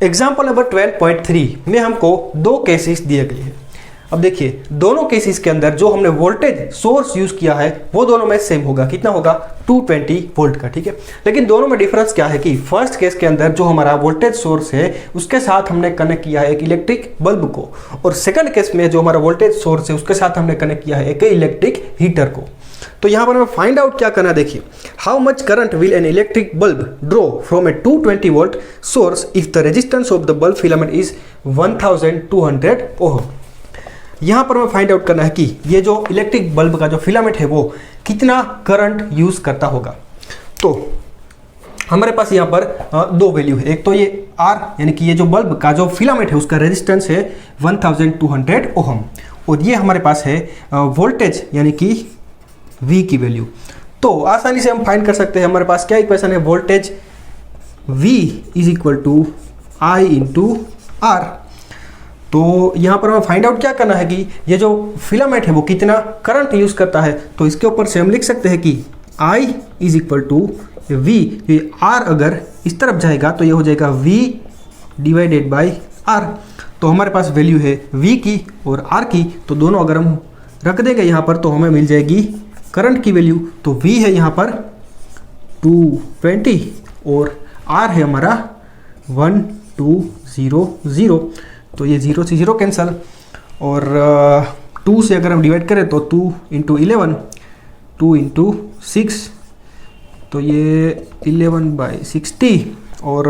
Example number 12.3 में हमको दो केसेस दिए गए हैं। अब देखिए दोनों केसेस के अंदर जो हमने वोल्टेज सोर्स यूज किया है वो दोनों में सेम होगा। कितना होगा? 220 वोल्ट का, ठीक है। लेकिन दोनों में डिफरेंस क्या है कि फर्स्ट केस के अंदर जो हमारा वोल्टेज सोर्स है उसके साथ हमने कनेक्ट किया है एक इलेक्ट्रिक बल्ब को, और सेकंड केस में जो हमारा वोल्टेज सोर्स है उसके साथ हमने कनेक्ट किया है एक इलेक्ट्रिक हीटर को। तो यहाँ पर हमें फाइंड आउट क्या करना है, देखिए how much current will an electric bulb draw from A 220 volt source if the resistance of the bulb filament is 1200 ओम। यहाँ पर हमें फाइंड आउट करना है कि ये जो इलेक्ट्रिक बल्ब का जो फिलामेंट है वो कितना करंट यूज करता होगा। तो हमारे पास यहाँ पर दो वैल्यू है, एक तो ये R यानी कि ये जो बल्ब का जो फिलामेंट है उसका रेजिस्टेंस है 1200 ओहम, और ये हमारे पास है वोल्टेज यानी कि V की वैल्यू। तो आसानी से हम फाइंड कर सकते हैं, हमारे पास क्या इक्वेशन है, voltage V is equal to I into R। तो यहाँ पर हमें फाइंड आउट क्या करना है कि ये जो फिलामेंट है वो कितना करंट यूज करता है। तो इसके ऊपर से हम लिख सकते हैं कि I is equal to V, ये R अगर इस तरफ जाएगा तो ये हो जाएगा V डिवाइडेड बाई R। तो हमारे पास वैल्यू है V की और R की, तो दोनों अगर हम रख देंगे यहाँ पर तो हमें मिल जाएगी करंट की वैल्यू। तो V है यहाँ पर 220 और R है हमारा 1200। तो ये 0 से 0 कैंसिल, और 2 से अगर हम डिवाइड करें तो 2 इंटू 11, 2 इंटू 6, तो ये 11/60, और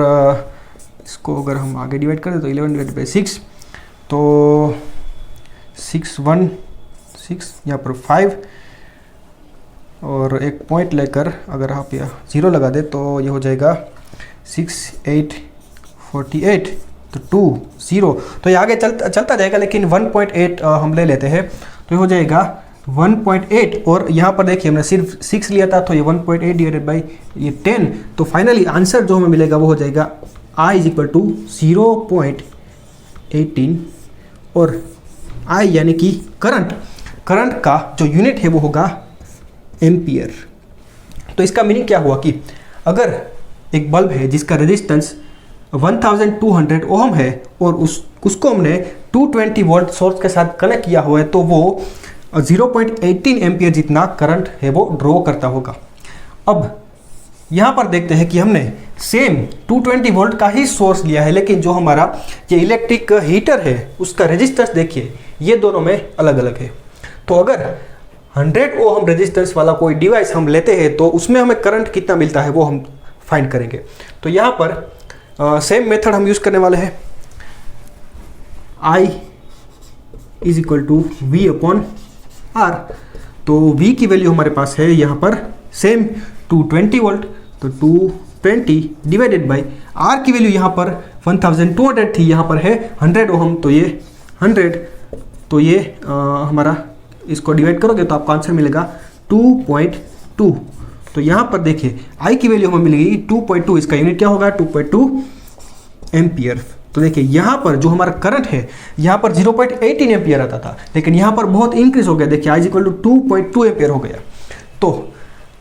इसको अगर हम आगे डिवाइड करें तो 11 डिवाइड बाई 6, तो 616 यहाँ पर 5, और एक पॉइंट लेकर अगर आप यहाँ 0 लगा दे तो ये हो जाएगा 6848, तो 20। तो ये आगे चलता जाएगा, लेकिन 1.8 हम ले लेते हैं, तो ये हो जाएगा 1.8, और यहाँ पर देखिए हमने सिर्फ 6 लिया था तो ये 1.8 डिवाइडेड बाई ये 10। तो फाइनली आंसर जो हमें मिलेगा वो हो जाएगा I इज इक्वल टू 0.18, और I यानी कि करंट का जो यूनिट है वो होगा एम्पियर। तो इसका मीनिंग क्या हुआ कि अगर एक बल्ब है जिसका रेजिस्टेंस 1200 ओहम है और उसको हमने 220 वोल्ट सोर्स के साथ कनेक्ट किया हुआ है, तो वो 0.18 एम्पियर जितना करंट है वो ड्रॉ करता होगा। अब यहाँ पर देखते हैं कि हमने सेम 220 वोल्ट का ही सोर्स लिया है, लेकिन जो हमारा ये इलेक्ट्रिक हीटर है उसका रेजिस्टेंस देखिए ये दोनों में अलग अलग है। तो अगर 100 ओहम रेजिस्टेंस वाला कोई डिवाइस हम लेते हैं तो उसमें हमें करंट कितना मिलता है वो हम फाइंड करेंगे। तो यहाँ पर सेम मेथड हम यूज करने वाले हैं, I is equal to V upon R। तो V की वैल्यू हमारे पास है यहाँ पर सेम 220 वोल्ट, तो 220 डिवाइडेड बाई R की वैल्यू यहाँ पर 1200 थी, यहाँ पर है 100 ओहम, तो ये 100, तो ये हमारा इसको डिवाइड करोगे तो आपको आंसर मिलेगा 2.2। तो यहाँ पर देखिए I की वैल्यू हमें मिलेगी 2.2, इसका यूनिट क्या होगा 2.2 एम्पियर। तो देखिए यहाँ पर जो हमारा करंट है यहाँ पर 0.18 एम्पियर आता था, लेकिन यहाँ पर बहुत इंक्रीज हो गया, देखिए I इक्वल टू 2.2 एम्पियर हो गया। तो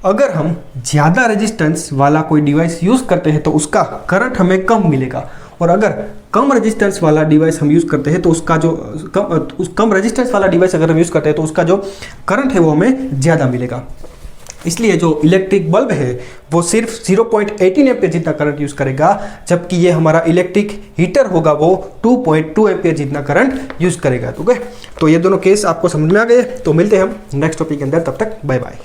अगर हम ज़्यादा रेजिस्टेंस वाला कोई डिवाइस यूज़ करते हैं तो उसका करंट हमें कम मिलेगा, और अगर कम रेजिस्टेंस वाला डिवाइस हम यूज़ करते हैं तो उसका जो कम रेजिस्टेंस वाला डिवाइस अगर हम यूज़ करते हैं तो उसका जो करंट है वो हमें ज़्यादा मिलेगा। इसलिए जो इलेक्ट्रिक बल्ब है वो सिर्फ 0.18 एम्पियर जितना करंट यूज़ करेगा, जबकि ये हमारा इलेक्ट्रिक हीटर होगा वो 2.2 एम्पियर जितना करंट यूज़ करेगा। ठीक है, तो ये दोनों केस आपको समझ में आ गए। तो मिलते हैं हम नेक्स्ट टॉपिक के अंदर, तब तक बाय बाय।